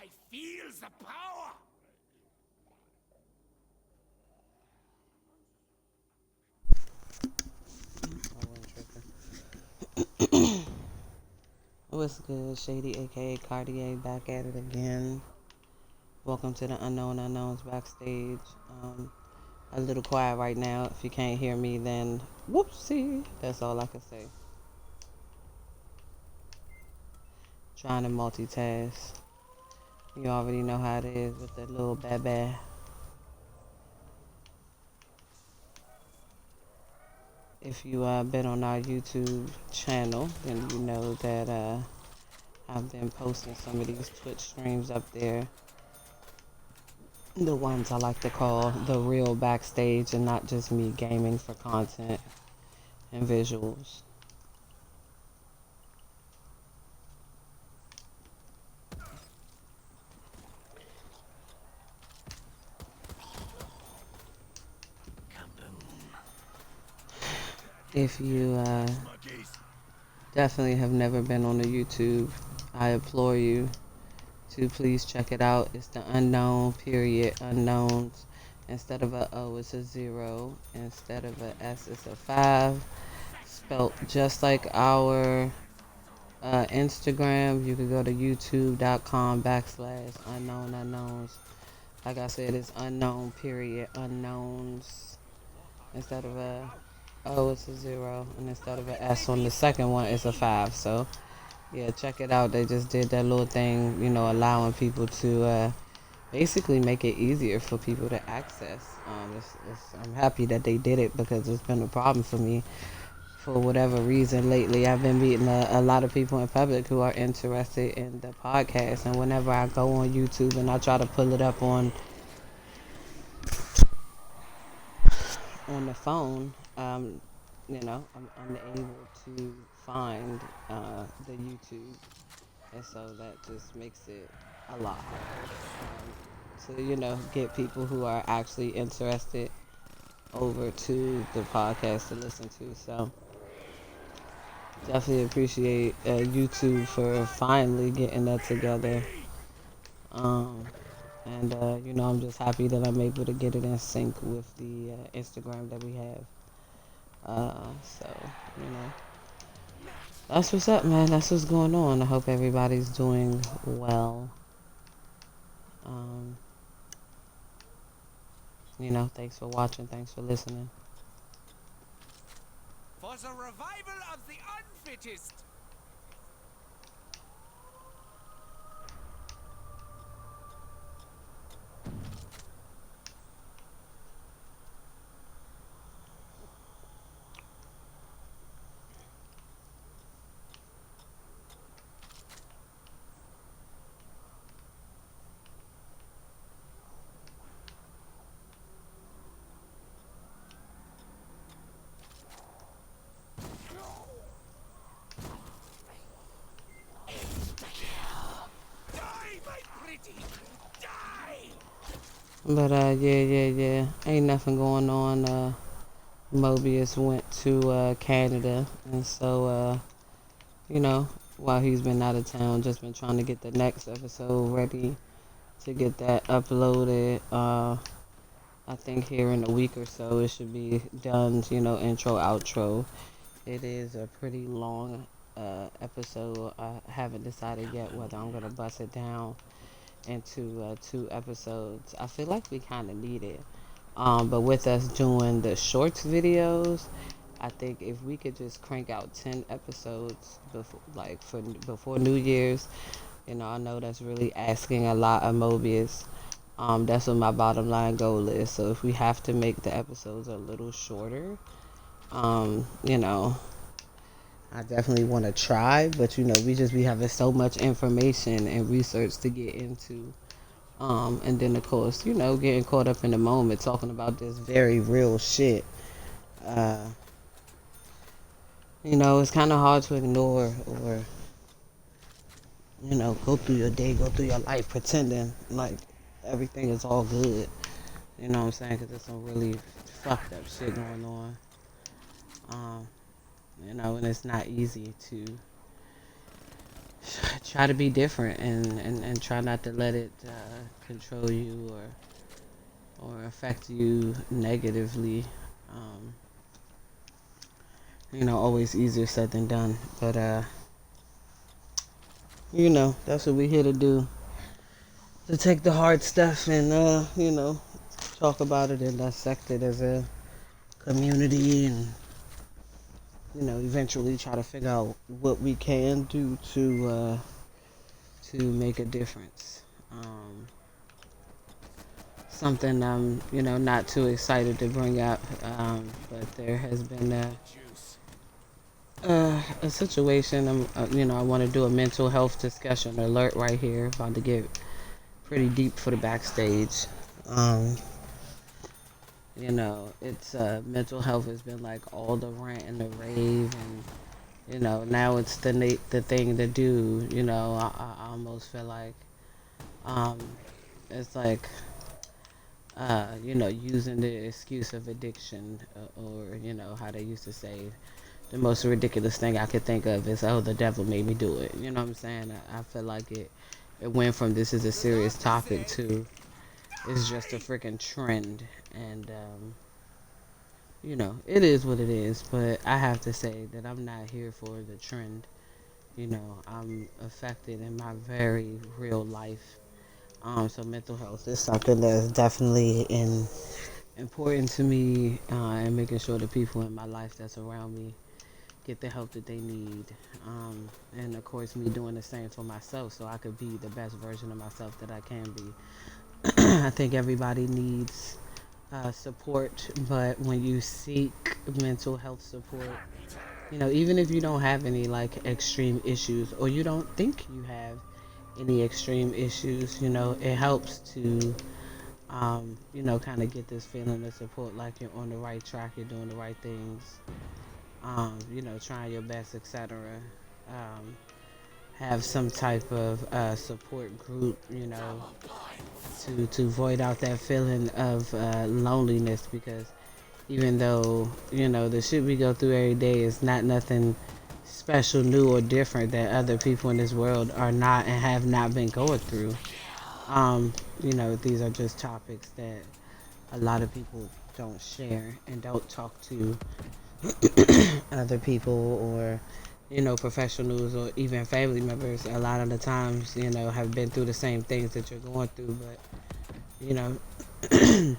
I feel the power. What's good, Shady, aka Cartier, back at it again. Welcome to the Unknown Unknowns backstage. A little quiet right now. If you can't hear me, then whoopsie. That's all I can say. Trying to multitask. You already know how it is with that little baby. If you been on our YouTube channel, then you know that I've been posting some of these Twitch streams up there. The ones I like to call the real backstage and not just me gaming for content and visuals. If you definitely have never been on the YouTube, I implore you to please check it out. It's the Unknown.Unkn0wn5. Instead of a O, it's a 0. Instead of a S, it's a 5. Spelt just like our Instagram. You could go to youtube.com/Unkn0wn.Unkn0wns. Like I said, it's Unknowns. Instead of a O, it's a 0. And instead of an S on the second one, it's a 5. So, yeah, check it out. They just did that little thing, allowing people to basically make it easier for people to access. I'm happy that they did it because it's been a problem for me for whatever reason lately. I've been meeting a lot of people in public who are interested in the podcast, and whenever I go on YouTube and I try to pull it up on the phone, I'm unable to find the YouTube, and so that just makes it a lot harder to get people who are actually interested over to the podcast to listen to. So definitely appreciate YouTube for finally getting that together. Um, and I'm just happy that I'm able to get it in sync with the Instagram that we have. So you know, that's what's up, man. That's what's going on. I hope everybody's doing well. Um, thanks for watching. Thanks for listening. For the revival of the unfittest. But yeah. Ain't nothing going on. Mobius went to Canada, and so while he's been out of town, just been trying to get the next episode ready to get that uploaded. I think here in a week or so it should be done. Intro, outro. It is a pretty long episode. I haven't decided yet whether I'm gonna bust it down into 2 episodes. I feel like we kind of need it. But with us doing the shorts videos, I think if we could just crank out 10 episodes before New Year's, I know that's really asking a lot of Mobius. That's what my bottom line goal is. So if we have to make the episodes a little shorter, um, you know, I definitely want to try, but we just be having so much information and research to get into. And then of course, getting caught up in the moment, talking about this very real shit. Uh, it's kind of hard to ignore or, go through your day, go through your life pretending like everything is all good. You know what I'm saying? Because there's some really fucked up shit going on. And it's not easy to try to be different and try not to let it control you or affect you negatively. Um, always easier said than done. But that's what we're here to do. To take the hard stuff and talk about it and dissect it as a community and eventually try to figure out what we can do to make a difference. Something I'm not too excited to bring up, but there has been a situation. I want to do a mental health discussion alert right here. About to get pretty deep for the backstage. Um, it's mental health has been like all the rant and the rave, and now it's the thing to do. I almost feel like um, it's like using the excuse of addiction, or how they used to say, the most ridiculous thing I could think of is, oh, the devil made me do it. You know what I'm saying? I feel like it went from this is a serious topic to it's just a freaking trend, and it is what it is. But I have to say that I'm not here for the trend. I'm affected in my very real life. So mental health is something that's definitely important to me, and making sure the people in my life that's around me get the help that they need. And of course, me doing the same for myself so I could be the best version of myself that I can be. I think everybody needs support, but when you seek mental health support, even if you don't have any like extreme issues or you don't think you have any extreme issues, it helps to kind of get this feeling of support, like you're on the right track, you're doing the right things, trying your best, etc. Um, have some type of support group, to void out that feeling of loneliness, because even though, the shit we go through every day is not nothing special, new, or different that other people in this world are not and have not been going through. These are just topics that a lot of people don't share and don't talk to other people, or professionals, or even family members. A lot of the times, have been through the same things that you're going through, but you know the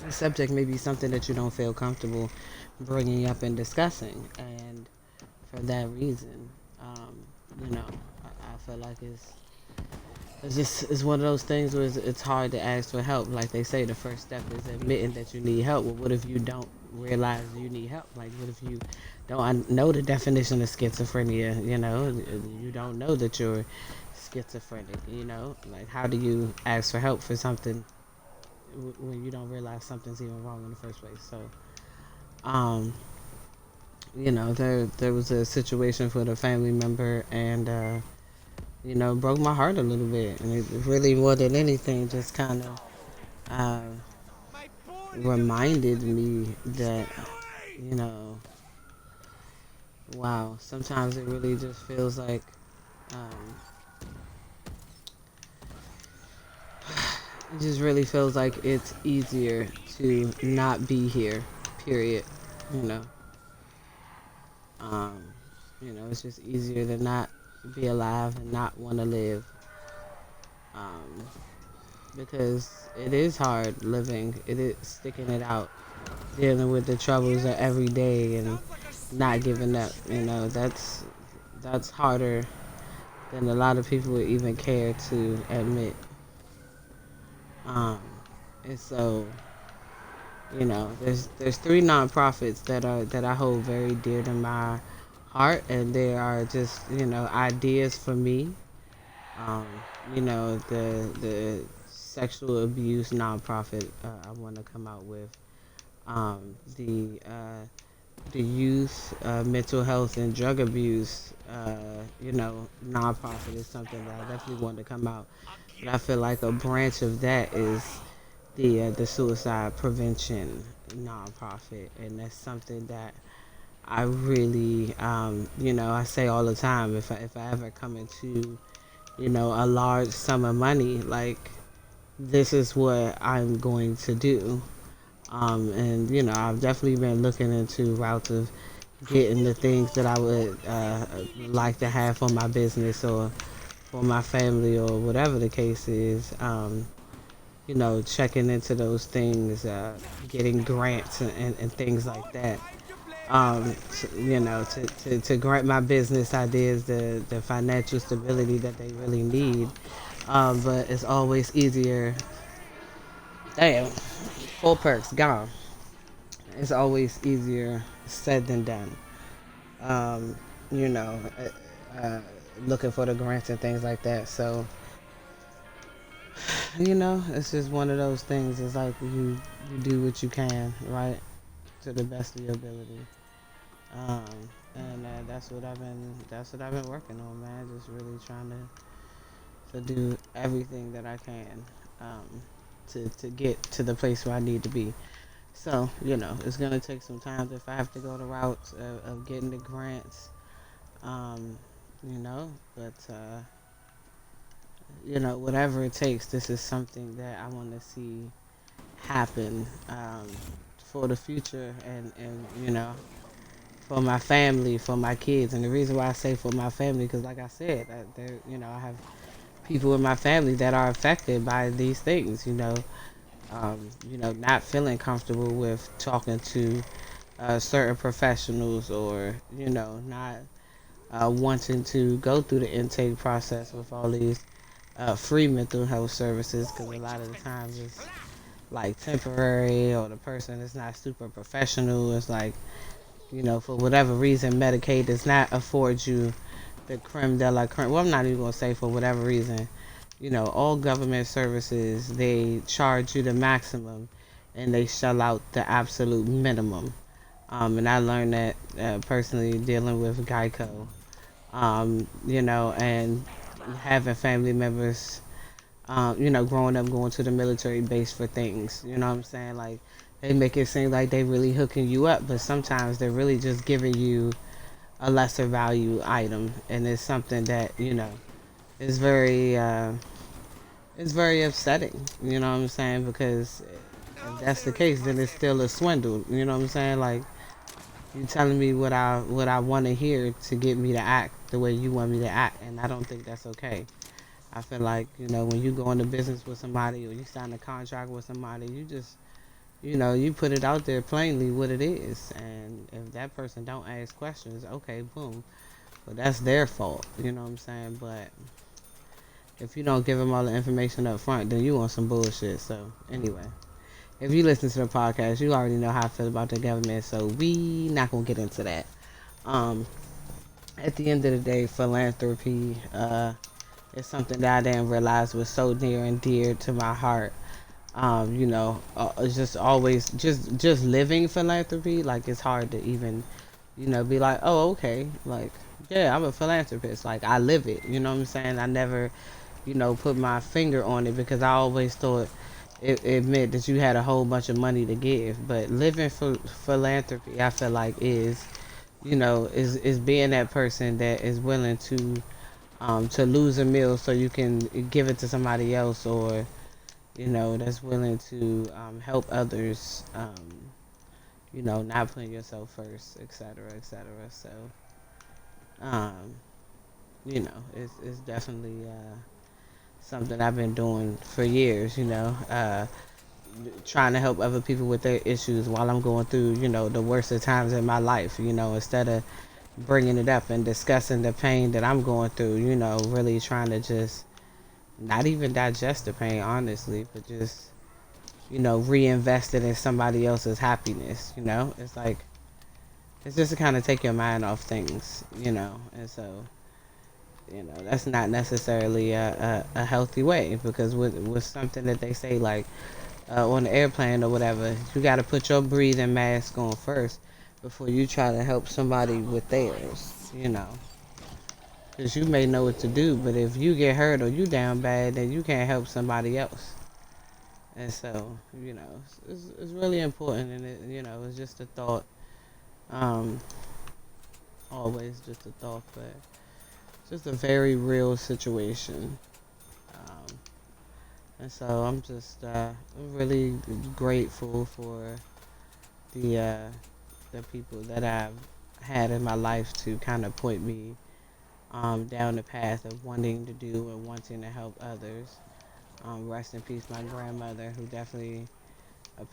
subject may be something that you don't feel comfortable bringing up and discussing, and for that reason, um, I feel like it's one of those things where it's hard to ask for help. Like they say, the first step is admitting that you need help. Well, what if you don't realize you need help? Like, what if you don't know the definition of schizophrenia? You don't know that you're schizophrenic. Like, how do you ask for help for something when you don't realize something's even wrong in the first place? So, um, there was a situation with a family member, and broke my heart a little bit. And it really, more than anything, just kind of uh, My boy reminded me that, away! you know, wow, sometimes it really just feels like, um, it just really feels like it's easier to not be here, period. You know, um, it's just easier to not be alive and not want to live. Um, because it is hard living. It is sticking it out, dealing with the troubles of every day and Sounds like a not sniper in giving the up. street. That's harder than a lot of people would even care to admit. Um, and so, there's three nonprofits that I hold very dear to my heart, and they are just ideas for me. Um, the sexual abuse nonprofit, I want to come out with. The youth mental health and drug abuse, nonprofit is something that I definitely want to come out. But I feel like a branch of that is the suicide prevention nonprofit, and that's something that I really, I say all the time, if I ever come into, a large sum of money, like, this is what I'm going to do. And I've definitely been looking into routes of getting the things that I would like to have for my business or for my family or whatever the case is. Checking into those things, getting grants and things like that. Time to play To grant my business ideas the financial stability that they really need. But it's always easier. Damn, full perks gone. It's always easier said than done. Um, you know, looking for the grants and things like that. So, it's just one of those things. It's like you do what you can, right, to the best of your ability. Um, and that's what I've been working on, man. Just really trying to do everything that I can to get to the place where I need to be. So, it's gonna take some time if I have to go the route of getting the grants. Um, but whatever it takes, this is something that I want to see happen for the future, and for my family, for my kids. And the reason why I say for my family, because like I said, I have people in my family that are affected by these things. Not feeling comfortable with talking to certain professionals, or not wanting to go through the intake process with all these free mental health services, because a lot of the times it's like temporary, or the person is not super professional. It's like, for whatever reason, Medicaid does not afford you the creme de la creme. Well, I'm not even going to say for whatever reason. All government services, they charge you the maximum and they shell out the absolute minimum. And I learned that personally dealing with Geico, and having family members, growing up going to the military base for things. You know what I'm saying? Like, they make it seem like they really hooking you up, but sometimes they're really just giving you a lesser value item, and it's something that is very upsetting. You know what I'm saying? Because if that's the case, then it's still a swindle. You know what I'm saying? Like, you telling me what I want to hear to get me to act the way you want me to act, and I don't think that's okay. I feel like, when you go into business with somebody or you sign a contract with somebody, you just, you put it out there plainly what it is. And if that person don't ask questions, okay, boom. But that's their fault. You know what I'm saying? But if you don't give them all the information up front, then you want some bullshit. So anyway, if you listen to the podcast, you already know how I feel about the government. So we not gonna get into that. Um, at the end of the day, philanthropy is something that I didn't realize was so near and dear to my heart. It's just always just living philanthropy. Like, it's hard to even be like, oh, okay, like, yeah, I'm a philanthropist. Like, I live it. You know what I'm saying? I never put my finger on it, because I always thought it meant that you had a whole bunch of money to give. But living for philanthropy, I feel like is being that person that is willing to lose a meal so you can give it to somebody else, or that's willing to help others, not putting yourself first, etc., etc. So, um, it's definitely something I've been doing for years. Trying to help other people with their issues while I'm going through, the worst of times in my life. Instead of bringing it up and discussing the pain that I'm going through. Really trying to just not even digest the pain, honestly, but just reinvest it in somebody else's happiness. It's like, it's just to kind of take your mind off things. And so that's not necessarily a healthy way, because with something that they say, like, on the airplane or whatever, you got to put your breathing mask on first before you try to help somebody with theirs. Because you may know what to do, but if you get hurt or you down bad, then you can't help somebody else. And so, it's really important, and it's just a thought. Um, always just a thought, but just a very real situation. Um, and so I'm just really grateful for the uh, the people that I've had in my life to kind of point me down the path of wanting to do and wanting to help others. Rest in peace, my grandmother, who definitely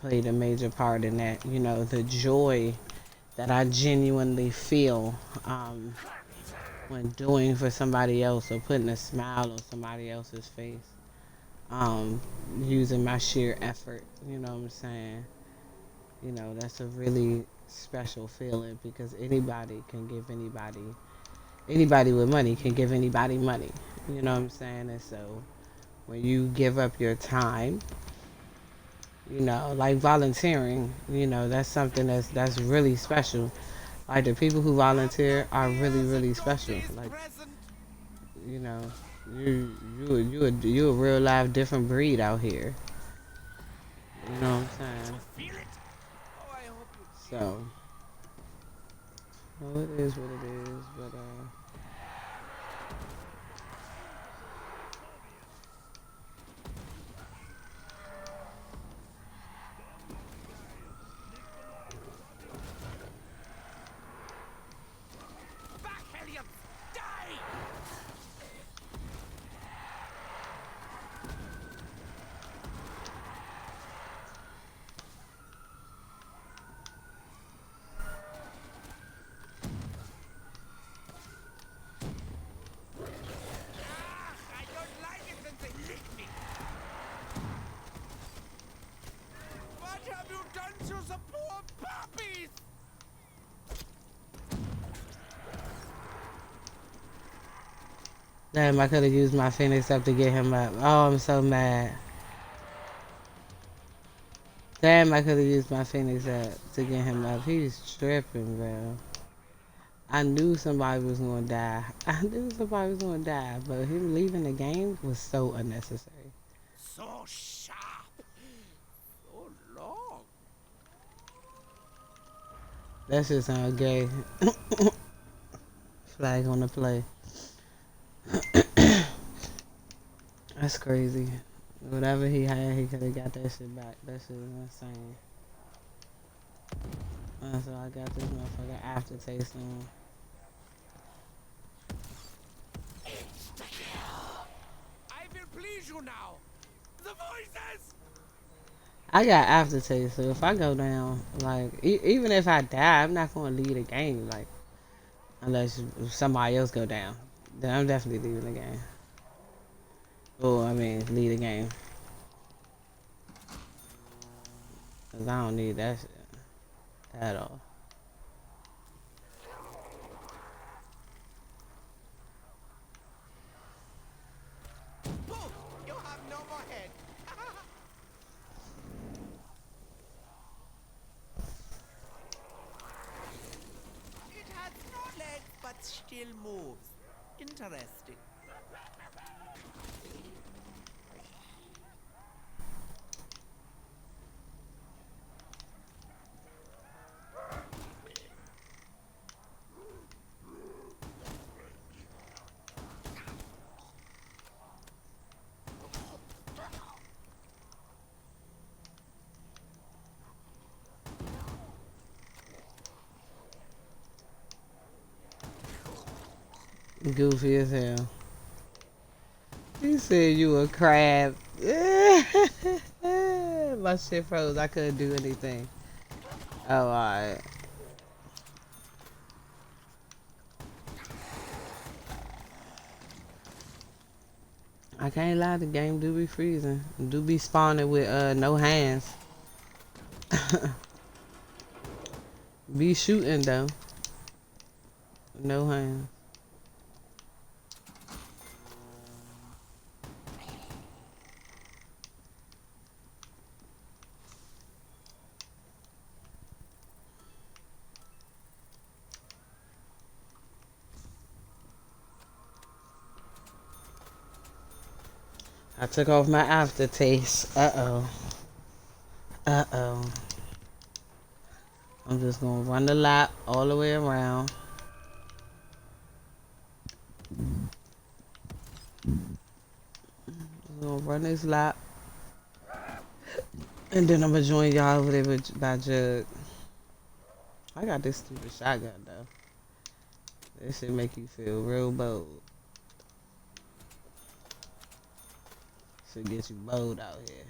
played a major part in that. You know, the joy that I genuinely feel when doing for somebody else or putting a smile on somebody else's face, um, using my sheer effort. You know what I'm saying? You know, that's a really special feeling because anybody with money can give anybody money. You know what I'm saying? And so when you give up your time, you know, like volunteering, you know, that's something that's really special. Like the people who Have no volunteer are really, fears, really God special. is Like, present. you know, you a real live different breed out here. You know what I'm Did you saying? feel it? Oh, I hope you did. So, well, it is what it is. But Back, Hellions! Die! Ah, I don't like it when they lick me. What have you done to the poor puppies? damn, I could have used my Phoenix up to get him up. Oh, I'm so mad. Damn, I could have used my Phoenix up to get him up. He's tripping, bro. I knew somebody was gonna die. I knew somebody was gonna die, but him leaving the game was so unnecessary. So sharp. So long. That shit sound gay. Flag on the play. That's crazy. Whatever he had, he could have got that shit back. That shit was insane. So I got this motherfucker aftertaste on. I will please you now. The voices! I got aftertaste, so if I go down, like, even if I die, I'm not gonna leave the game, like, unless somebody else go down. Then I'm definitely leaving the game. Or, I mean, leave the game. Because I don't need that shit at all. Poof! You have no more head. It has no legs but still moves. Interesting. Goofy as hell. He said you a crab. My shit froze. I couldn't do anything. Oh, alright. I can't lie, the game do be freezing. Do be spawning with no hands. Be shooting though. No hands. I took off my aftertaste. Uh-oh. Uh-oh. I'm just gonna run the lap all the way around. gonna run this lap, and then I'm gonna join y'all over there by Jug. I got this stupid shotgun though. This shit make you feel real bold. Should get you bold out here.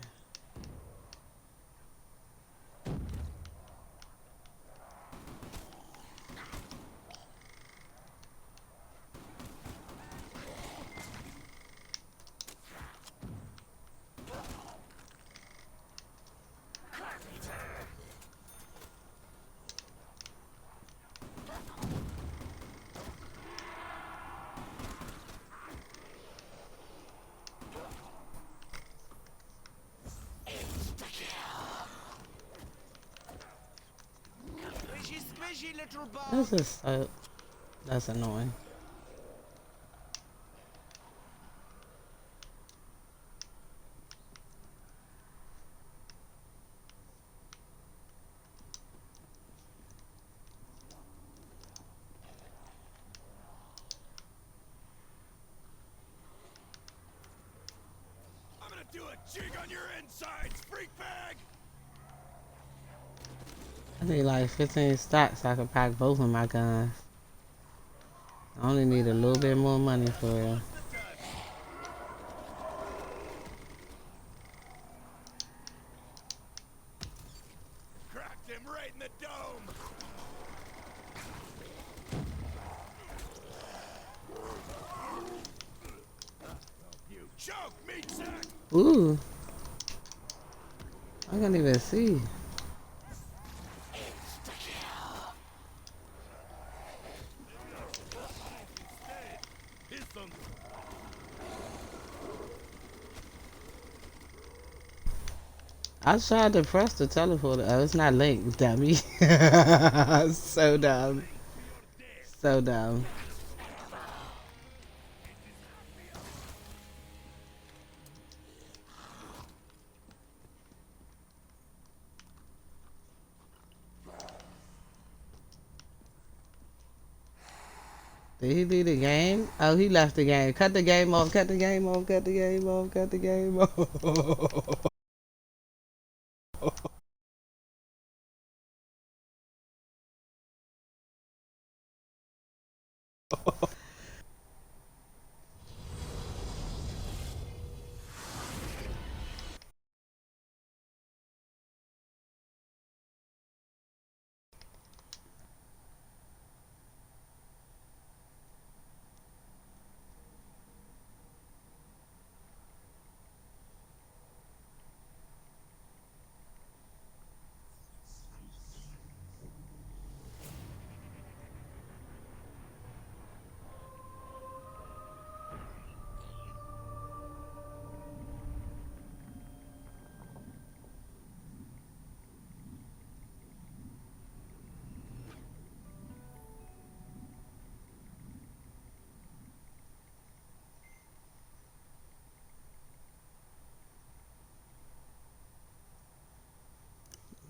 Squishy, squishy, little This bug. is so, that's annoying. I'm gonna do a jig on your insides, freak bag! I need like 15 stacks so I can pack both of my guns. I only need a little bit more money for it. What's the touch? Cracked him right in the dome! You choke, meat sack! Ooh, I can't even see. Here's some. I tried to press the teleporter. Oh, it's not linked, dummy. So dumb. So dumb. Did he leave the game? Oh, he left the game. Cut the game off, cut the game off, cut the game off, cut the game off.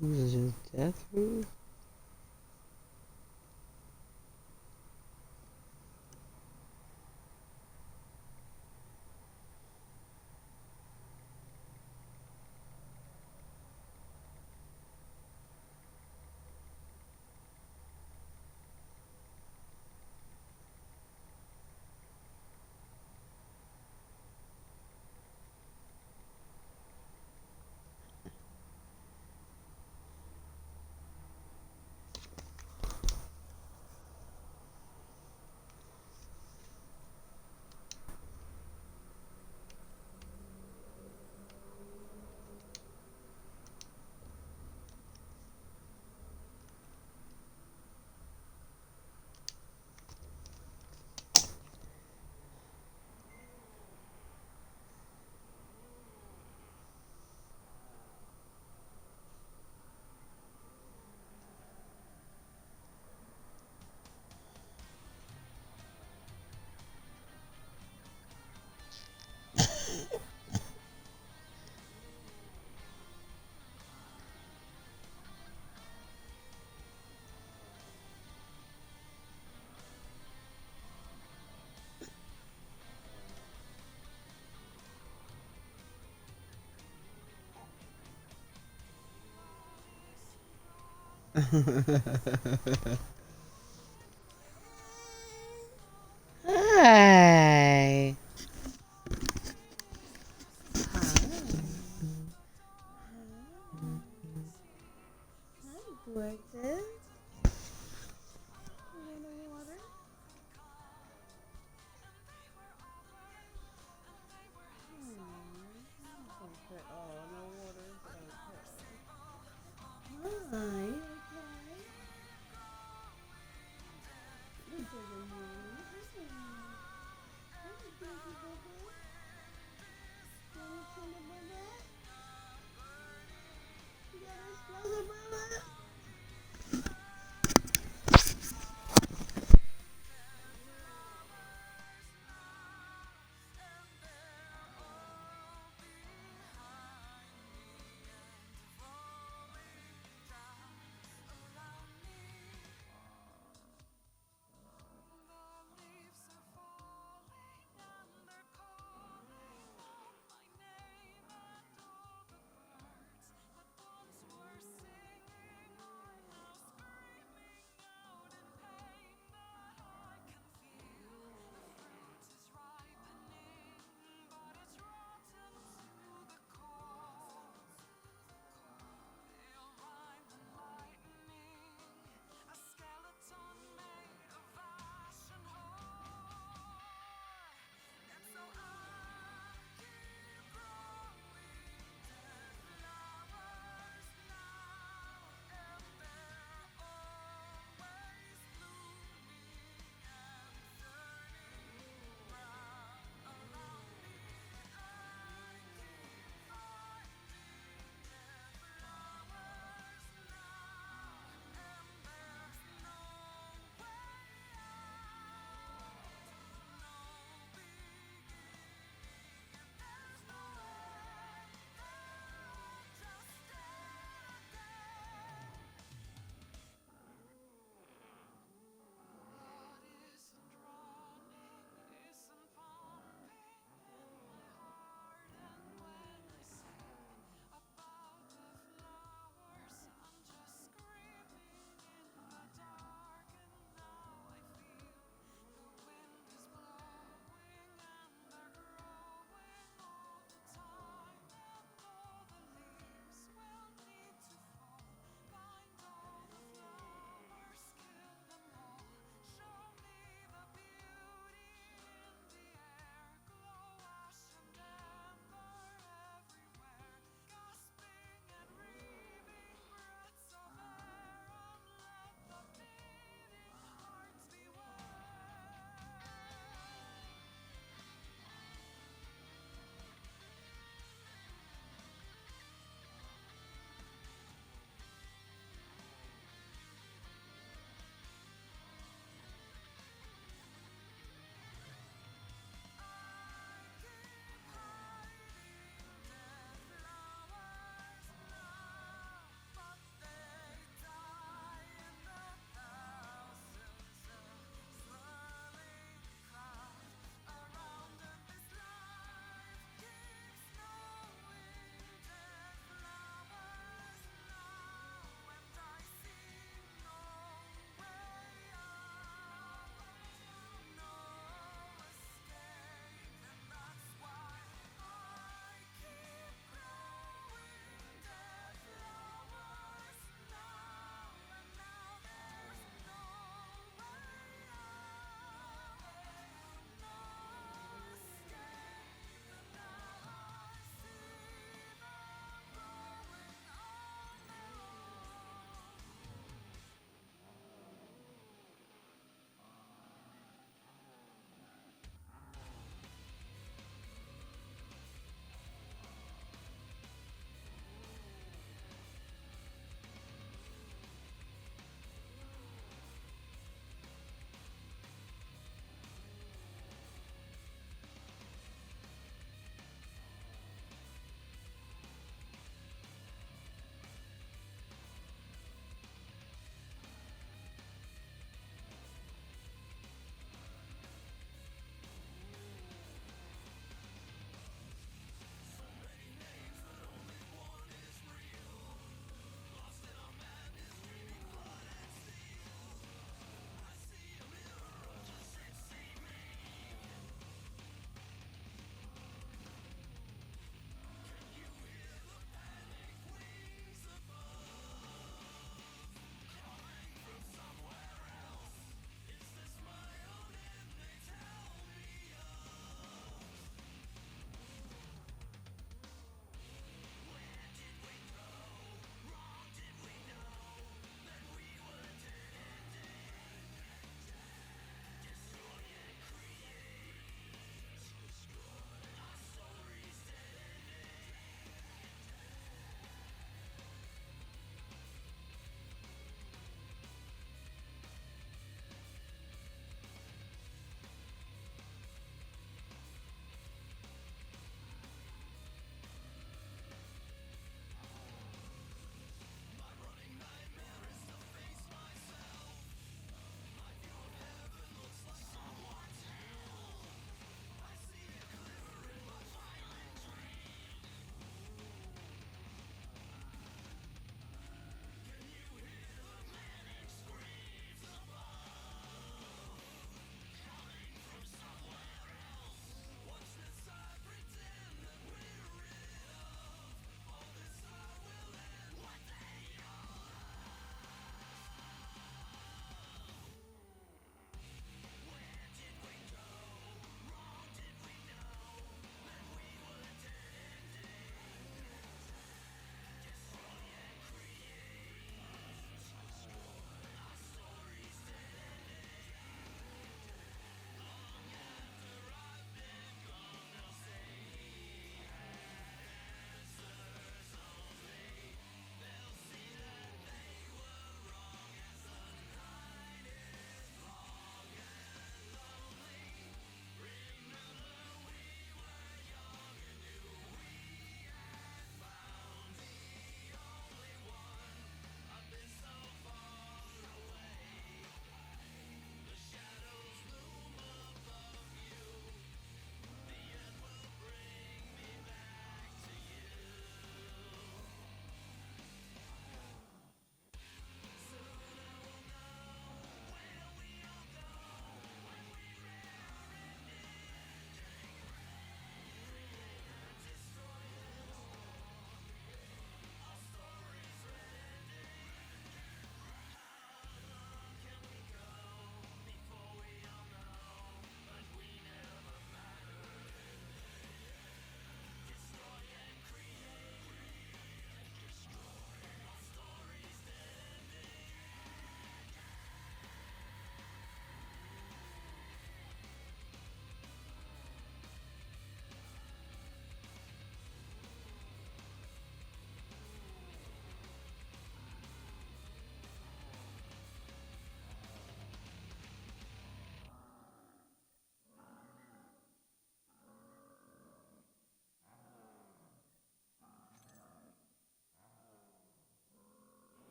This is just death proof. Hi. Hi, gorgeous.